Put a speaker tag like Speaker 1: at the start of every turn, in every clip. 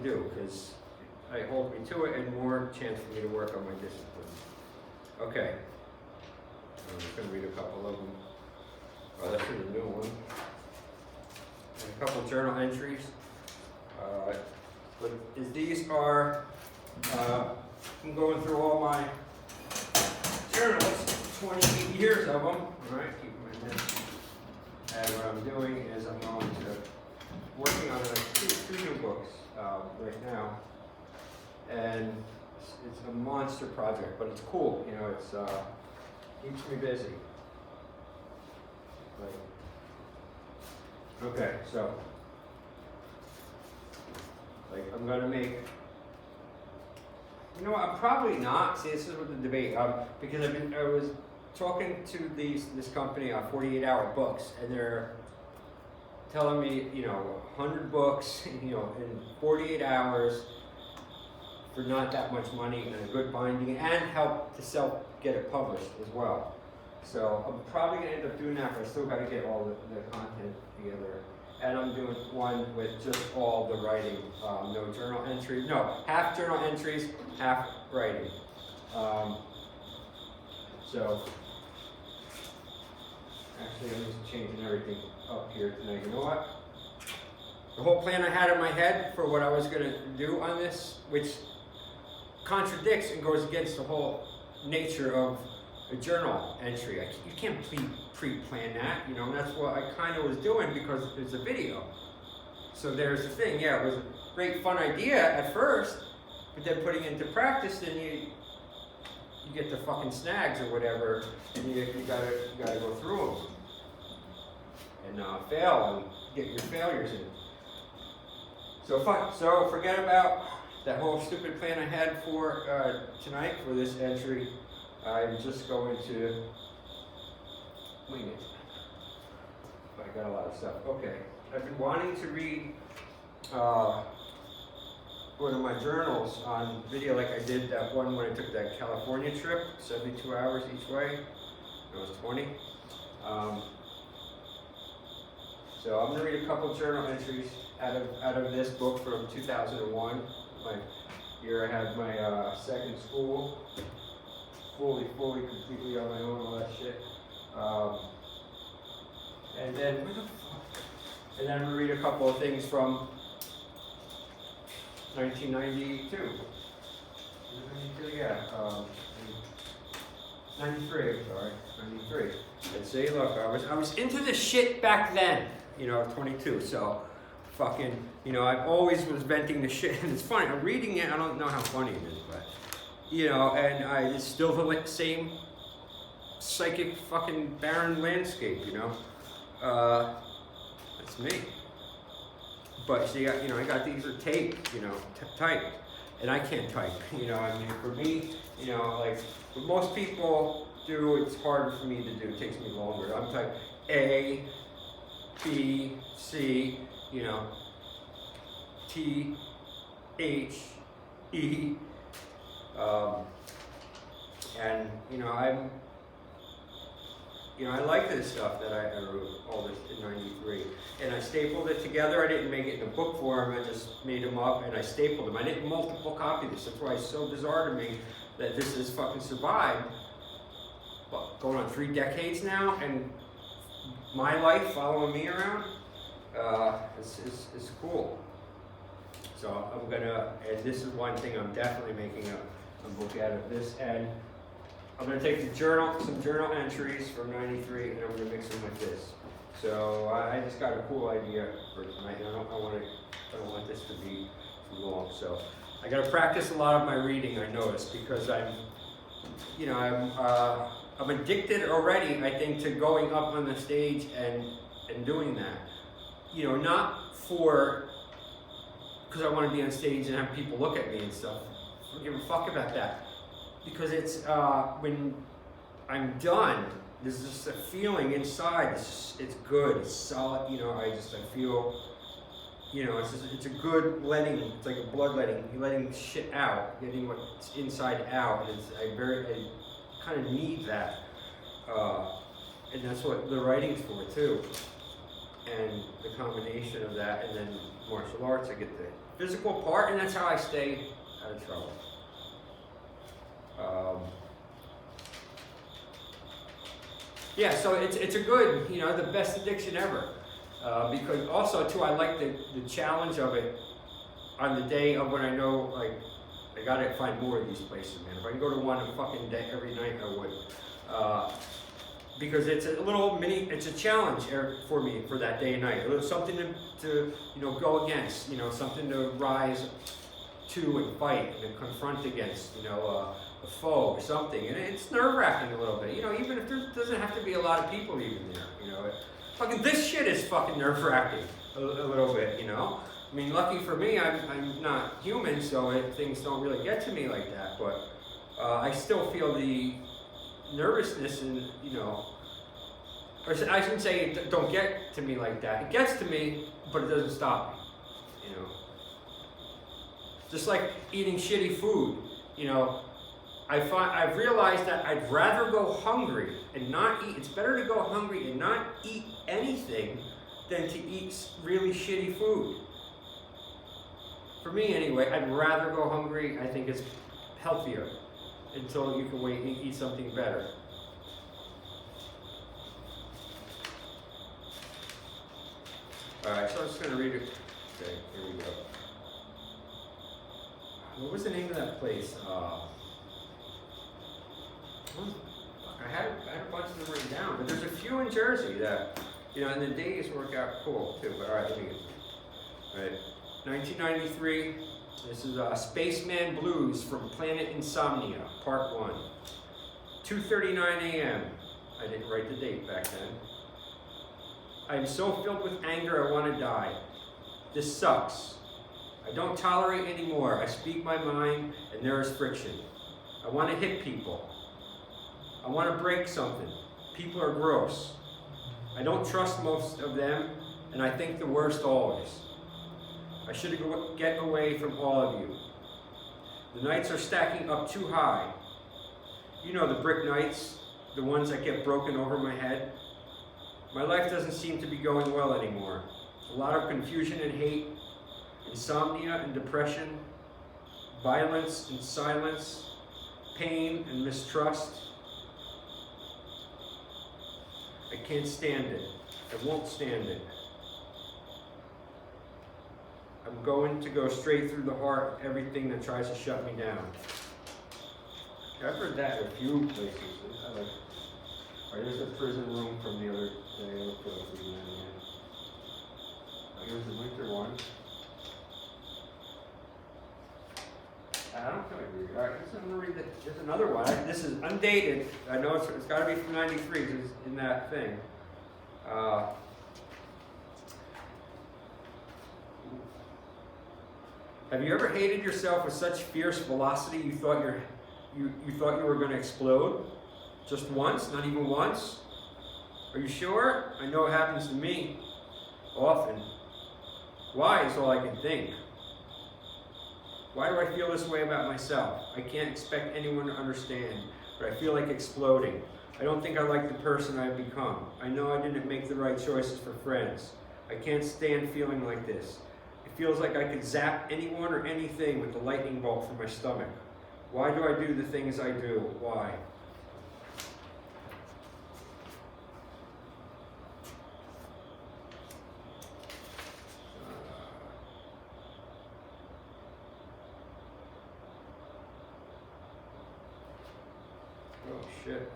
Speaker 1: do, because it holds me to it and more chance for me to work on my discipline. Okay. I'm just going to read a couple of them. Oh, that's a new one. And a couple journal entries. But these are, I'm going through all my journals, 28 years of them, right? Keep them in there. And what I'm doing is I'm going to, working on two new books right now. And it's a monster project, but it's cool, you know, it's, keeps me busy. Like, okay, so, like, I'm gonna make, you know what, I'm probably not, see, this is what the debate, because I was talking to this company on 48 Hour Books, and they're telling me, you know, 100 books, you know, in 48 hours for not that much money and a good binding, and help to get it published as well. So I'm probably gonna end up doing that, but I still gotta get all the content together. And I'm doing one with just all the writing, no journal entries, no, half journal entries, half writing. So, actually I'm just changing everything up here tonight. You know what? The whole plan I had in my head for what I was gonna do on this, which contradicts and goes against the whole nature of a journal entry. You can't pre-plan that, you know, and that's what I kind of was doing because it's a video. So there's the thing, yeah, it was a great fun idea at first, but then putting it into practice, then you get the fucking snags or whatever, and you gotta go through them and fail and get your failures in. So fun. So forget about that whole stupid plan I had for tonight for this entry. I'm just going to wing it. But I got a lot of stuff. Okay. I've been wanting to read one of my journals on video, like I did that one when I took that California trip, 72 hours each way. It was 20. So I'm going to read a couple journal entries out of this book from 2001. My year I had my second school. Fully, completely on my own, all that shit. And then, where the fuck? And then I'm gonna read a couple of things from 1992. 92, yeah. 93, sorry, 93. And see, look, I was into this shit back then, you know, 22, so fucking, you know, I always was venting the shit, and it's funny, I'm reading it, I don't know how funny it is, but you know, and it's still the same psychic fucking barren landscape, you know. That's me. But see, you know, I got these are taped, you know, typed, and I can't type, you know. I mean, for me, you know, like what most people do, it's harder for me to do. It takes me longer. I'm type A, B, C, you know, T, H, E. And you know, I like this stuff that I wrote all this in 93, and I stapled it together. I didn't make it in a book form. I just made them up and I stapled them. I didn't multiple copy this. That's why it's so bizarre to me that this has fucking survived. What, going on 3 decades now, and my life following me around is cool. So I'm gonna, and this is one thing I'm definitely making a book out of this, and I'm going to take some journal entries from 93 and I'm going to mix them with this. So I just got a cool idea for tonight. I don't want this to be too long. So I got to practice a lot of my reading, I noticed, because I'm addicted already, I think, to going up on the stage and doing that. You know, not because I want to be on stage and have people look at me and stuff. I don't give a fuck about that. Because it's, when I'm done, there's just a feeling inside, it's good, it's solid, you know, I feel, you know, it's a good letting, it's like a bloodletting, you're letting shit out, getting what's inside out, and I kind of need that, and that's what the writing's for too, and the combination of that, and then martial arts, I get to physical part, and that's how I stay out of trouble. Yeah, so it's a good, the best addiction ever. Because also too, I like the challenge of it on the day of when I know, like, I gotta find more of these places, man. If I can go to one a fucking day every night, I would. Because it's a little it's a challenge for me for that day and night. A little something to go against, something to rise to and fight and confront against, a foe or something. And it's nerve-wracking a little bit, even if there doesn't have to be a lot of people even there, Fucking this shit is fucking nerve-wracking a little bit, I mean, lucky for me, I'm not human, so things don't really get to me like that. But I still feel the nervousness and, or I shouldn't say it don't get to me like that. It gets to me, but it doesn't stop me, Just like eating shitty food, I've realized that I'd rather go hungry and not eat. It's better to go hungry and not eat anything than to eat really shitty food. For me, anyway, I'd rather go hungry. I think it's healthier until you can wait and eat something better. All right, so I'm just gonna read it. Okay, here we go. What was the name of that place? I had a bunch of them written down, but there's a few in Jersey that, and the days work out cool too. But all right, let me get to it. All right, 1993. This is Spaceman Blues from Planet Insomnia, Part 1. 2:39 a.m. I didn't write the date back then. I am so filled with anger I want to die. This sucks. I don't tolerate anymore. I speak my mind and there is friction. I want to hit people. I want to break something. People are gross. I don't trust most of them and I think the worst always. I should get away from all of you. The nights are stacking up too high. The brick nights, the ones that get broken over my head. My life doesn't seem to be going well anymore. A lot of confusion and hate, insomnia and depression, violence and silence, pain and mistrust. I can't stand it. I won't stand it. I'm going to go straight through the heart of everything that tries to shut me down. I've heard that in a few places. There's a prison room from the other day. Here's the winter one. I don't feel like reading. All right, I'm going to read there's another one. This is undated. I know it's got to be from 93 because it's in that thing. Have you ever hated yourself with such fierce velocity you thought you were going to explode? Just once? Not even once? Are you sure? I know it happens to me often. Why is all I can think. Why do I feel this way about myself? I can't expect anyone to understand, but I feel like exploding. I don't think I like the person I've become. I know I didn't make the right choices for friends. I can't stand feeling like this. It feels like I could zap anyone or anything with the lightning bolt from my stomach. Why do I do the things I do? Why? Oh shit.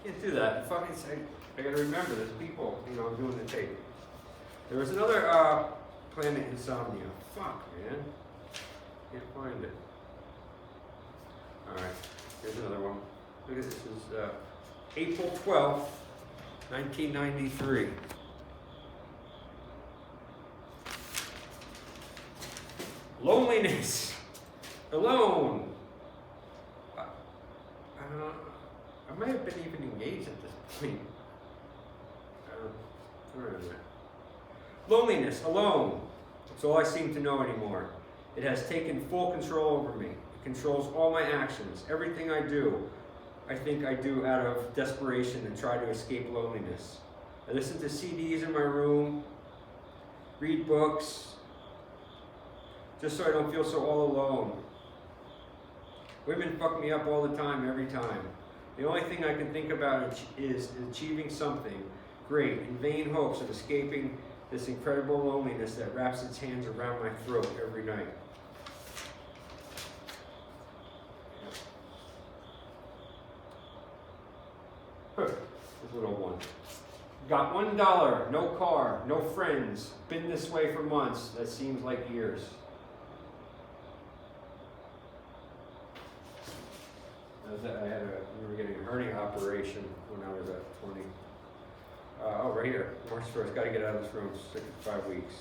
Speaker 1: Can't do that. Fucking say, I gotta remember there's people, doing the tape. There was another Planet Insomnia. Fuck, man. Can't find it. Alright, here's another one. Look at this. This is April 12th, 1993. Loneliness. Alone. I might have been even engaged at this point. Where is it? Loneliness, alone. It's all I seem to know anymore. It has taken full control over me. It controls all my actions, everything I do. I think I do out of desperation and try to escape loneliness. I listen to CDs in my room, read books, just so I don't feel so all alone. Women fuck me up all the time, every time. The only thing I can think about is achieving something great in vain hopes of escaping this incredible loneliness that wraps its hands around my throat every night. This little one. Got $1, no car, no friends. Been this way for months. That seems like years. We were getting a hernia operation when I was at 20. Oh, right here, March 1st. Got to get out of this room. 6 to 5 weeks.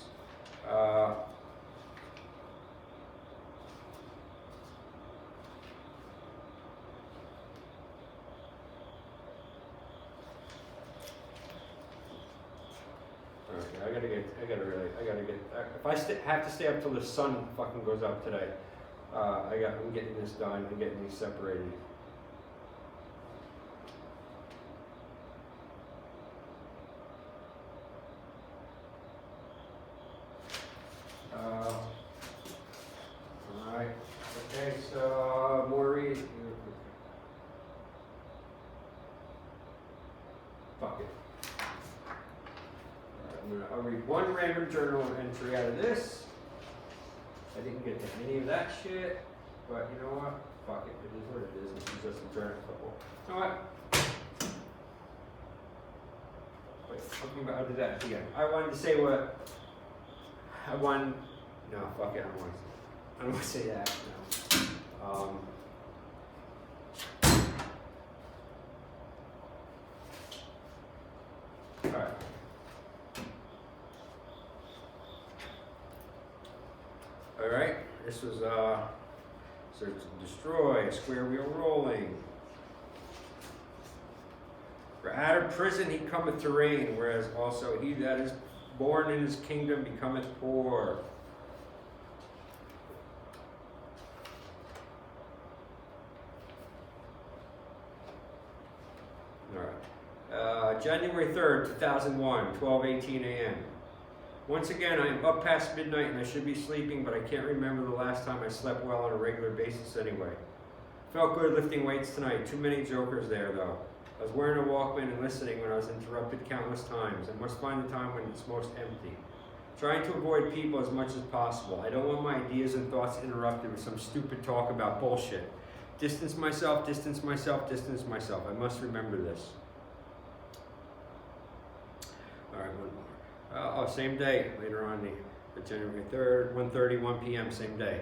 Speaker 1: If I have to stay up till the sun fucking goes up today, I'm getting this done and getting these separated. Alright, okay, so more reading. Fuck it. I'll read one random journal entry out of this. I didn't get to any of that shit, but you know what? Fuck it. It is what it is. This is just a journal couple. You know what? Wait, something about, I'll do that again. I wanted to say what I want. No, fuck it. I don't want to say that. No. Alright. Alright, this was search and destroy, square wheel rolling. For out of prison he cometh to reign, whereas also he that is born in his kingdom becometh poor. Alright. January 3rd, 2001, 12:18 a.m. Once again, I am up past midnight and I should be sleeping, but I can't remember the last time I slept well on a regular basis anyway. Felt good lifting weights tonight. Too many jokers there, though. I was wearing a Walkman and listening when I was interrupted countless times. I must find the time when it's most empty. Trying to avoid people as much as possible. I don't want my ideas and thoughts interrupted with some stupid talk about bullshit. Distance myself, distance myself, distance myself. I must remember this. Alright, one more. Same day, later on, the January 3rd, 1:30, 1 p.m., same day.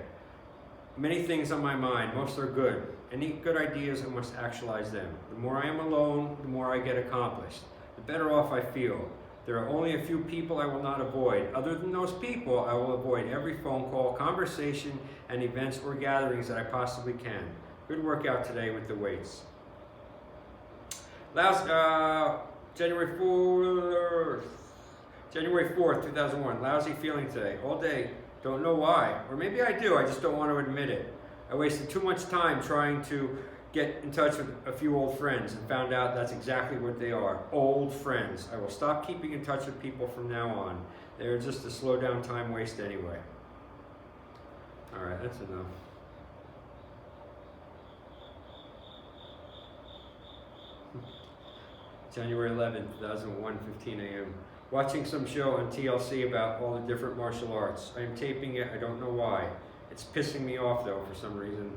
Speaker 1: Many things on my mind, most are good. Any good ideas, I must actualize them. The more I am alone, the more I get accomplished. The better off I feel. There are only a few people I will not avoid. Other than those people, I will avoid every phone call, conversation, and events or gatherings that I possibly can. Good workout today with the weights. January 4th, 2001. Lousy feeling today. All day. Don't know why. Or maybe I do. I just don't want to admit it. I wasted too much time trying to get in touch with a few old friends and found out that's exactly what they are. Old friends. I will stop keeping in touch with people from now on. They're just a slow down time waste anyway. Alright, that's enough. January 11th, 2001, 15 a.m. Watching some show on TLC about all the different martial arts. I am taping it, I don't know why. It's pissing me off though for some reason.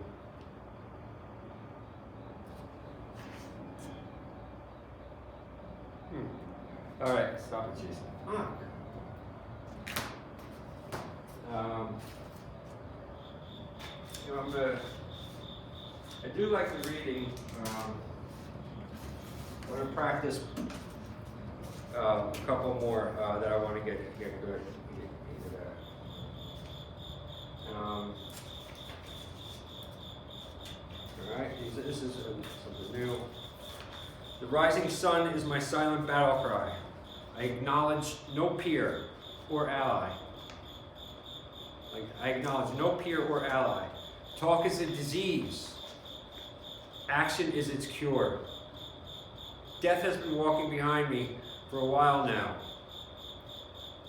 Speaker 1: Alright, stop it, Jason. I do like the reading. I'm going to practice a couple more that I want to get good. Alright, this is something new. The rising sun is my silent battle cry. I acknowledge no peer or ally. I acknowledge no peer or ally. Talk is a disease. Action is its cure. Death has been walking behind me for a while now.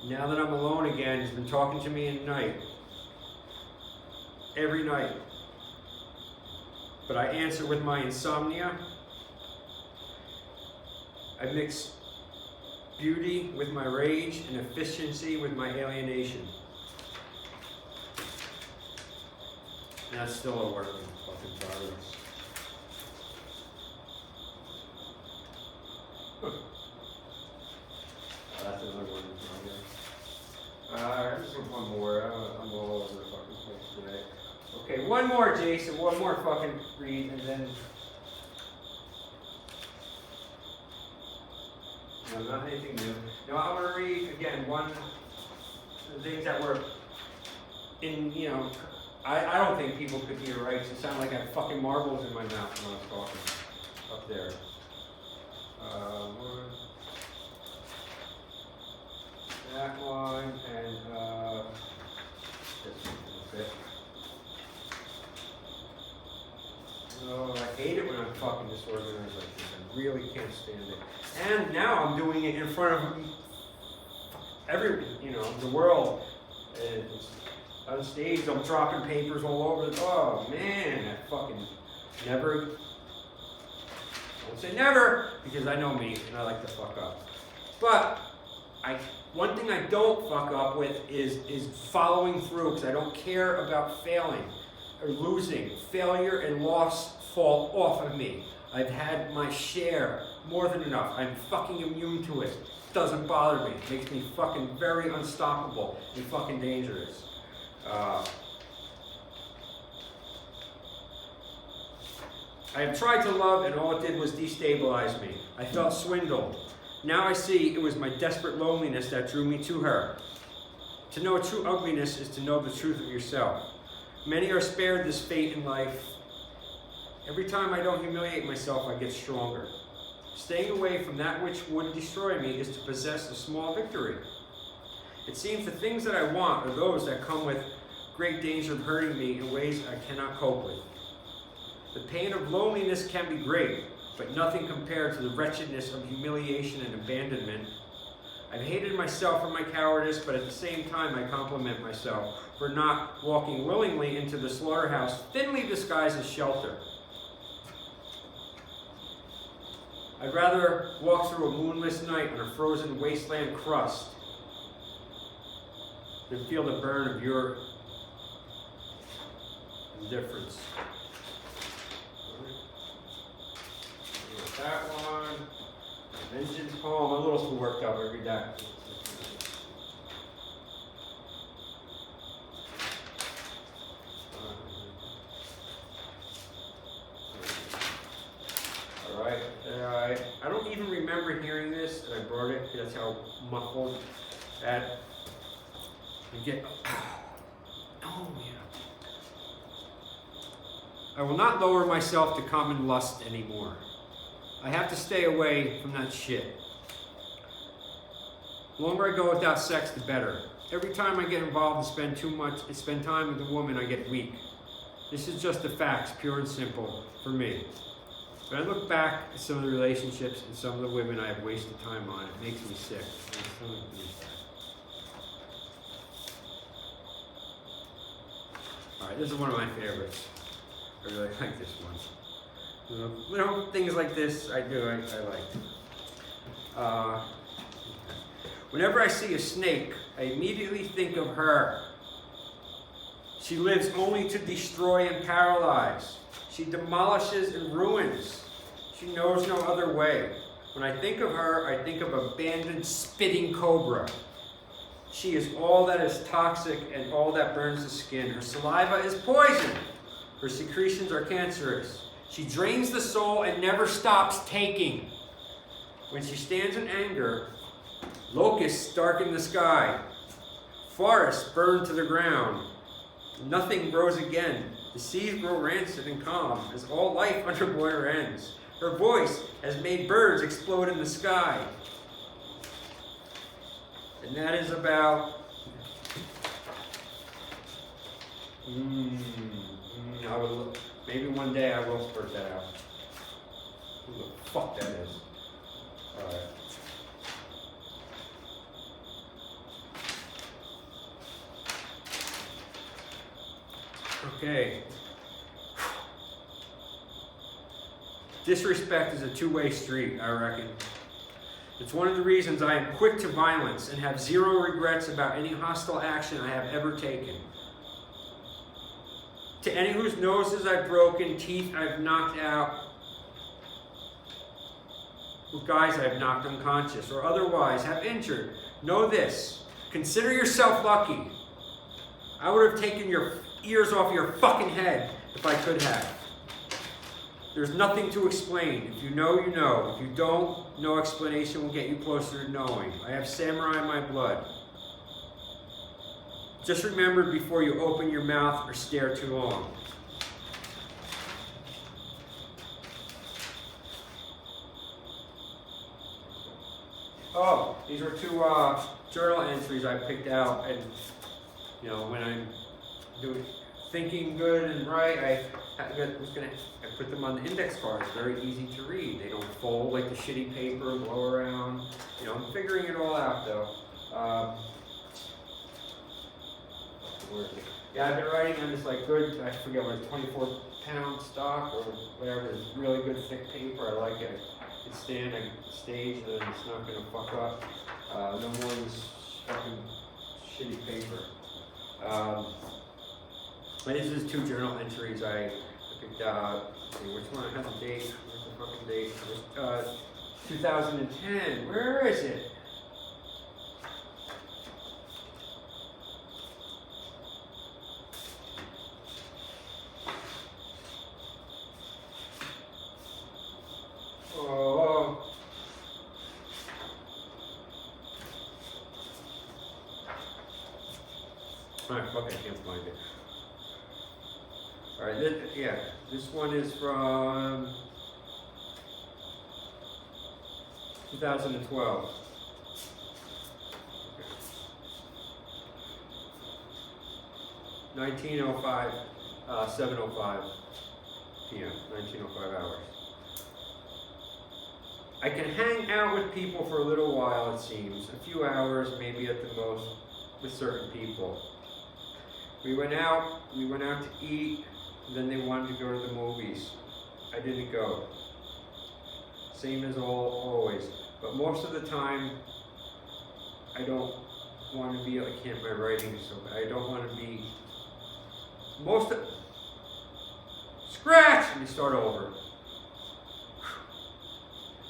Speaker 1: Now that I'm alone again, he's been talking to me at night. Every night. But I answer with my insomnia. I mix beauty with my rage and efficiency with my alienation. And that's still a work in fucking progress. That's another one. Just one more. I'm all over the fucking place today. Okay, one more, Jason. One more fucking read, and then. No, not anything new. No, I'm gonna read again one of the things that were in. You know, I don't think people could hear right. It sounded like I had fucking marbles in my mouth when I was talking up there. That one and this one. That's it. Oh, I hate it when I'm fucking disorganized like this. I really can't stand it. And now I'm doing it in front of the world. And on stage, I'm dropping papers all over. Oh man, I fucking never. I won't say never because I know me and I like to fuck up. But one thing I don't fuck up with is following through because I don't care about failing or losing. Failure and loss fall off of me. I've had my share, more than enough. I'm fucking immune to it. Doesn't bother me. Makes me fucking very unstoppable and fucking dangerous. I have tried to love and all it did was destabilize me. I felt swindled. Now I see it was my desperate loneliness that drew me to her. To know true ugliness is to know the truth of yourself. Many are spared this fate in life. Every time I don't humiliate myself, I get stronger. Staying away from that which would destroy me is to possess a small victory. It seems the things that I want are those that come with great danger of hurting me in ways I cannot cope with. The pain of loneliness can be great, but nothing compared to the wretchedness of humiliation and abandonment. I've hated myself for my cowardice, but at the same time I compliment myself for not walking willingly into the slaughterhouse, thinly disguised as shelter. I'd rather walk through a moonless night on a frozen wasteland crust than feel the burn of your indifference. That one. Vengeance poem. I'm a little too worked up. I read that. Alright. I don't even remember hearing this, and I brought it. That's how muffled that you get. Oh, yeah. I will not lower myself to common lust anymore. I have to stay away from that shit. The longer I go without sex, the better. Every time I get involved and spend time with a woman, I get weak. This is just the facts, pure and simple, for me. When I look back at some of the relationships and some of the women I have wasted time on, it makes me sick. Alright, this is one of my favorites. I really like this one. You know, things like this I like. Whenever I see a snake, I immediately think of her. She lives only to destroy and paralyze. She demolishes and ruins. She knows no other way. When I think of her, I think of abandoned, spitting cobra. She is all that is toxic and all that burns the skin. Her saliva is poison. Her secretions are cancerous. She drains the soul and never stops taking. When she stands in anger, locusts darken the sky. Forests burn to the ground. Nothing grows again. The seas grow rancid and calm as all life underboard her ends. Her voice has made birds explode in the sky. And that is about... maybe one day I will spurt that out. Who the fuck that is. Alright. Okay. Disrespect is a two-way street, I reckon. It's one of the reasons I am quick to violence and have zero regrets about any hostile action I have ever taken. To any whose noses I've broken, teeth I've knocked out, or guys I've knocked unconscious, or otherwise have injured, know this. Consider yourself lucky. I would have taken your ears off your fucking head if I could have. There's nothing to explain. If you know, you know. If you don't, no explanation will get you closer to knowing. I have samurai in my blood. Just remember before you open your mouth or stare too long. Oh, these were two journal entries I picked out, and you know, when I'm doing thinking good and right, I put them on the index cards. Very easy to read. They don't fold like the shitty paper and blow around. You know, I'm figuring it all out though. Yeah, I've been writing on this like good, I forget what it's 24-pound stock or whatever. It's really good thick paper. I like it. I can stand, I can stage, and it's not going to fuck up. No more of this fucking shitty paper. But these are just two journal entries I picked out. Let's see which one. I have the date. Where's the fucking date? 2010. Where is it? Oh. Alright, fuck, I can't find it. Alright, this one is from 2012. Okay. 1905, 7:05 p.m., 1905 hours. I can hang out with people for a little while, it seems. A few hours, maybe at the most, with certain people. We went out to eat, and then they wanted to go to the movies. I didn't go. Same as always. But most of the time, I don't want to be, I can't, my writing, so I don't want to be, scratch! Let me start over.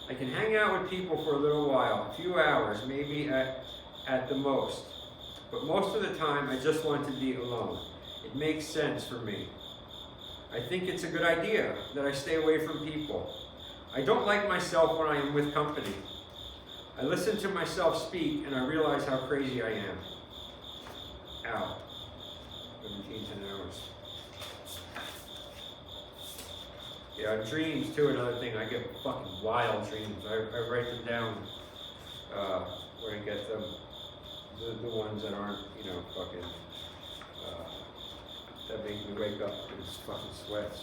Speaker 1: I can hang out with people for a little while, a few hours, maybe at the most. But most of the time, I just want to be alone. It makes sense for me. I think it's a good idea that I stay away from people. I don't like myself when I am with company. I listen to myself speak and I realize how crazy I am. Ow. 17 hours. Yeah, dreams too, another thing. I get fucking wild dreams. I write them down where I get them. The ones that aren't, you know, fucking, that make me wake up in fucking sweats.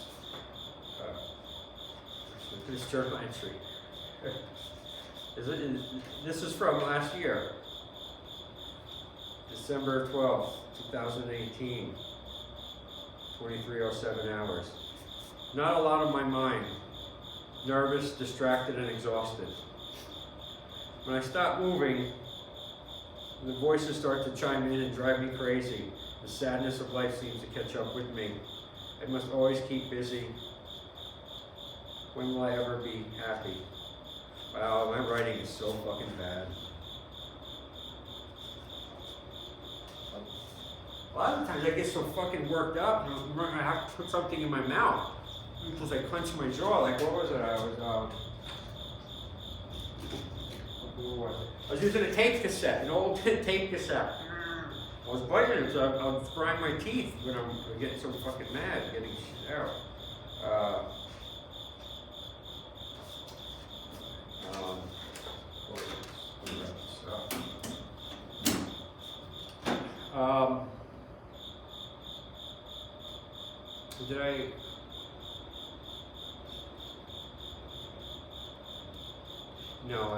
Speaker 1: This journal entry. This is from last year. December 12th, 2018. 23:07 hours. Not a lot on my mind. Nervous, distracted, and exhausted. When I stop moving, the voices start to chime in and drive me crazy. The sadness of life seems to catch up with me. I must always keep busy. When will I ever be happy? Wow, my writing is so fucking bad. A lot of times I get so fucking worked up, and I have to put something in my mouth. Because I clench my jaw. Like, what was it? I was using a tape cassette, an old tape cassette. I was biting it, so I was grind my teeth when I'm getting so fucking mad, getting shit out. Did I? No,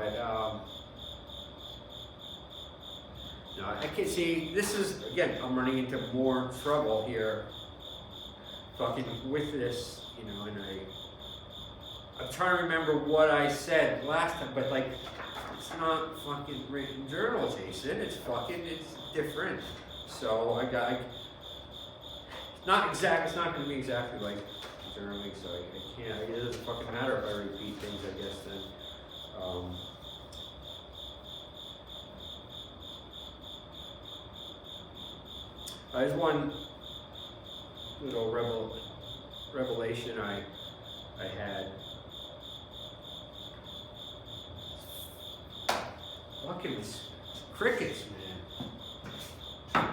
Speaker 1: no, I can't see. This is, again, I'm running into more trouble here. fucking with this, you know, and I'm trying to remember what I said last time, but like, it's not fucking written journal, Jason. It's different. So it's not going to be exactly like journaling, so I can't, it doesn't fucking matter if I repeat things, I guess, then. There's one little revelation I had. Fucking crickets, man.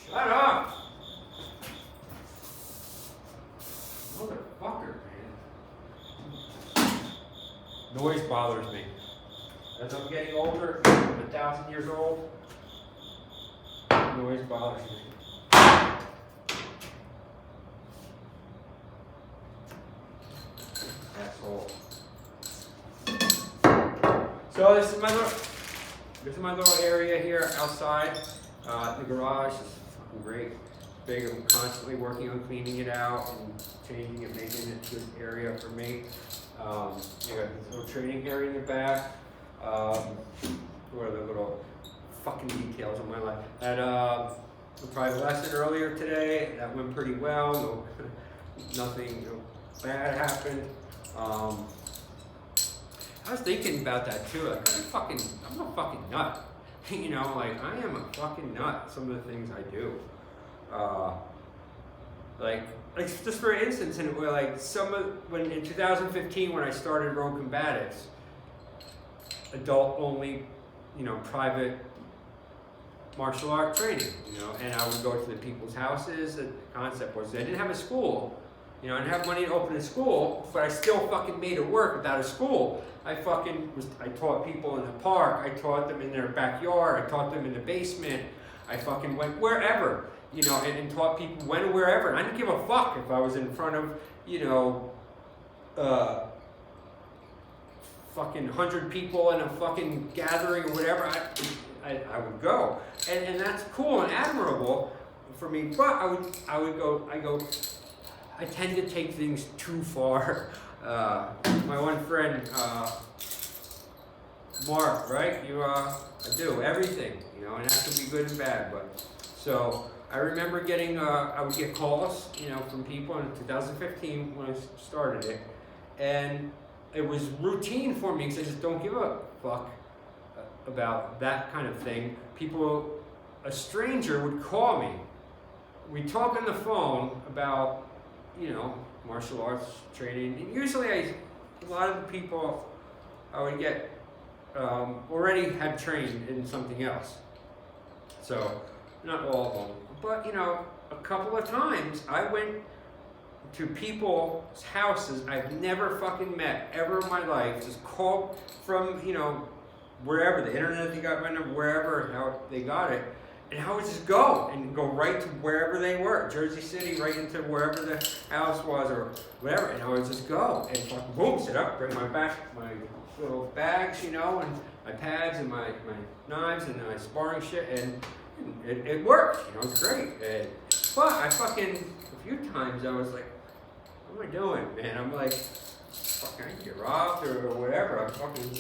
Speaker 1: Shut up! Motherfucker, man. Noise bothers me. As I'm getting older, I'm 1,000 years old. Noise bothers me. Asshole. So this is my little area here outside. The garage is fucking great. Big. I'm constantly working on cleaning it out and changing it, making it a good area for me. You got this little training area in the back. What are the little fucking details of my life? Had a private lesson earlier today. That went pretty well. Nothing bad happened. I was thinking about that too. Like, I'm a fucking nut. You know, like, I am a fucking nut. Some of the things I do. Like just for instance, in 2015 when I started Rogue Combatives, adult only, private martial art training, and I would go to the people's houses. The concept was I didn't have a school, I didn't have money to open a school, but I still fucking made it work without a school. I taught people in the park, I taught them in their backyard, I taught them in the basement, I fucking went wherever, and taught people when and wherever. And I didn't give a fuck if I was in front of, fucking 100 people in a fucking gathering or whatever. I would go, and that's cool and admirable for me. But I tend to take things too far. My one friend, Mark, right? I do everything, and that could be good and bad. But so I remember I would get calls, from people in 2015 when I started it, and it was routine for me because I just don't give a fuck about that kind of thing. A stranger would call me. We'd talk on the phone about, martial arts training. And usually a lot of the people I would get already had trained in something else. So, not all of them. But, a couple of times I went to people's houses I've never fucking met ever in my life, just called from, wherever, the internet they got right, wherever, how they got it, and I would just go right to wherever they were, Jersey City, right into wherever the house was or whatever, and I would just go and fucking boom, sit up, bring my little bags, and my pads and my knives and my sparring shit, and it worked, it was great. But a few times I was like, what am I doing, man? I'm like, fuck, I can get robbed or whatever. I'm fucking,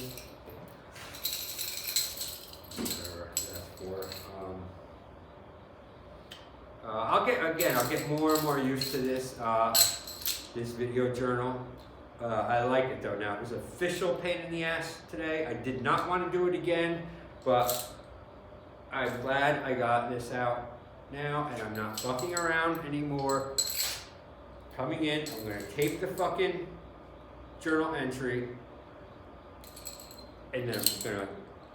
Speaker 1: whatever that's for. I'll get more and more used to this video journal. I like it though now. It was an official pain in the ass today. I did not want to do it again, but I'm glad I got this out now, and I'm not fucking around anymore. Coming in, I'm going to tape the fucking journal entry, and then I'm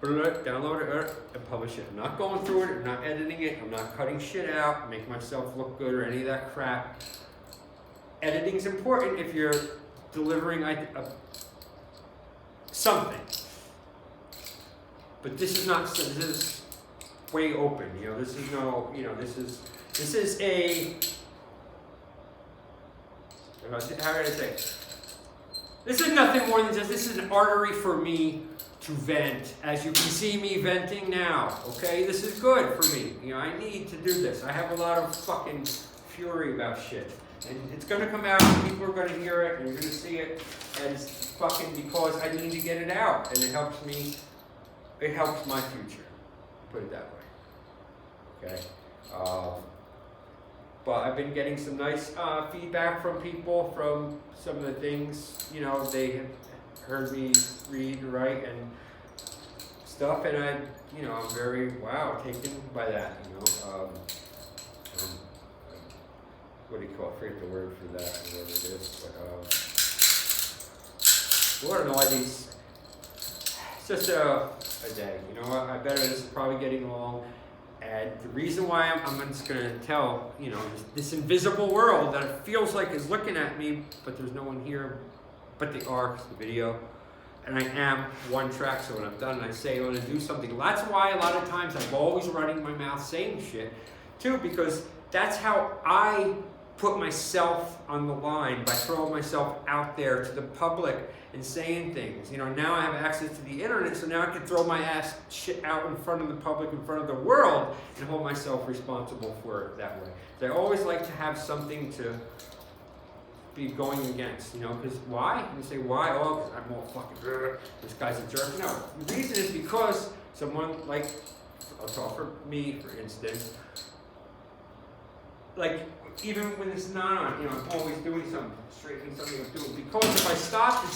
Speaker 1: going to download it and publish it. I'm not going through it, I'm not editing it, I'm not cutting shit out, make myself look good or any of that crap. Editing's important if you're delivering something. But this is way open, this is no, this is a, how did I say? This is nothing more than this is an artery for me to vent, as you can see me venting now, okay? This is good for me, I need to do this. I have a lot of fucking fury about shit. And it's gonna come out, and people are gonna hear it, and you're gonna see it, and it's fucking because I need to get it out, and it helps me, it helps my future, put it that way, okay? But I've been getting some nice feedback from people from some of the things, you know, they have heard me read, write, and stuff, and I, you know, I'm very, taken by that, you know. What do you call it? I forget the word for that, whatever it is. But, Lord knows these. It's just a day. You know what? I bet this is probably getting long. And the reason why I'm just going to tell, you know, this invisible world that it feels like is looking at me, but there's no one here, but they are, it's the video. And I am one track, so when I'm done and I say I'm going to do something, that's why a lot of times I'm always running my mouth saying shit, too, because that's how I put myself on the line, by throwing myself out there to the public and saying things. You know, now I have access to the internet, so now I can throw my ass shit out in front of the public, in front of the world, and hold myself responsible for it that way. So I always like to have something to be going against, you know, because why? You say, why? Oh, because I'm all fucking, this guy's a jerk. No, the reason is because someone like, I'll talk for me, for instance, like, even when it's not on, you know, I'm always doing something, straightening something I'm doing. Because if I stop and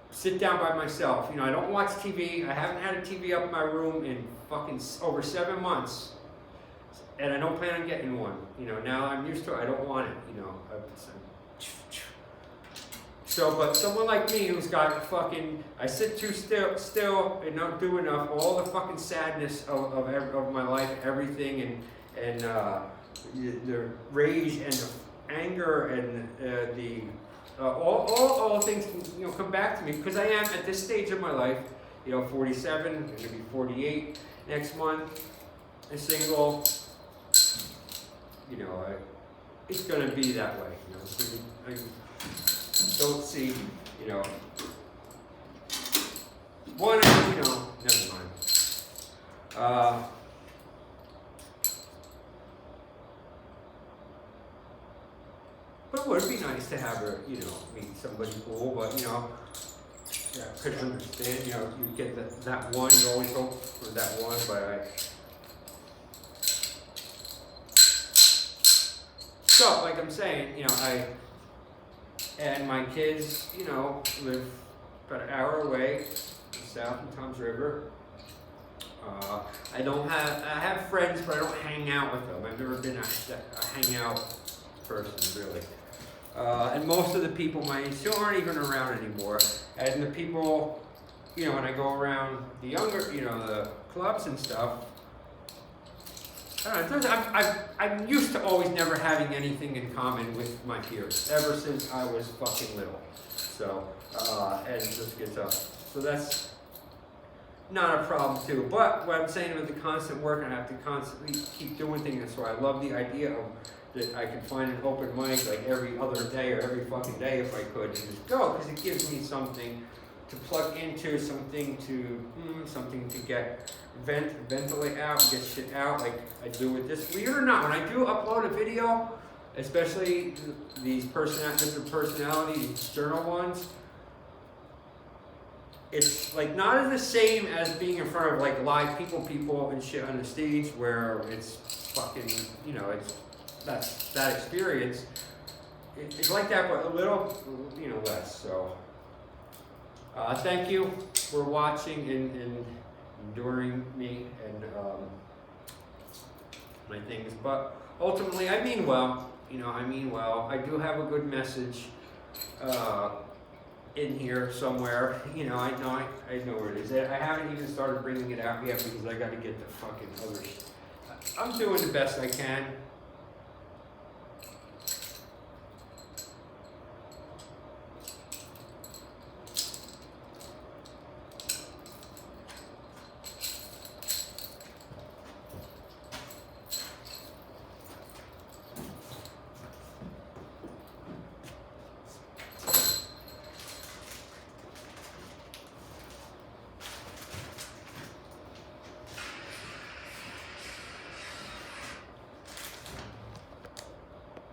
Speaker 1: sit down by myself, you know, I don't watch TV. I haven't had a TV up in my room in fucking over 7 months. And I don't plan on getting one. You know, now I'm used to it. I don't want it, you know. So, but someone like me who's got fucking, I sit too still and don't do enough, all the fucking sadness of my life, everything, and the rage and the anger and all things can, you know, come back to me because I am at this stage of my life, you know, 47, I'm going to be 48 next month, and single. You know, it's going to be that way. You know, so I don't see, you know, one, you know, never mind. But it would be nice to have her, you know, meet somebody cool, but, you know, yeah, I could understand, you know, you get that one, you always hope for that one, but so, like I'm saying, you know, and my kids, you know, live about an hour away, south in Toms River. I have friends, but I don't hang out with them. I've never been a hangout person, really. And most of the people my age still aren't even around anymore. And the people, you know, when I go around the younger, you know, the clubs and stuff, I don't know, I'm used to always never having anything in common with my peers, ever since I was fucking little. So, and it just gets up. So that's not a problem too. But what I'm saying with the constant work, I have to constantly keep doing things. So I love the idea of that I could find an open mic like every other day or every fucking day if I could, and just go, because it gives me something to plug into, something to get ventilate out, get shit out, like I do with this. Believe it or not, when I do upload a video, especially these different personality, these journal ones, it's like not as the same as being in front of like live people and shit on the stage where it's fucking, you know, that's that experience. It's like that, but a little, you know, less. So, thank you for watching and enduring me and my things. But ultimately, I mean well. You know, I mean well. I do have a good message in here somewhere. You know, I know where it is. I haven't even started bringing it out yet because I got to get the fucking other. I'm doing the best I can.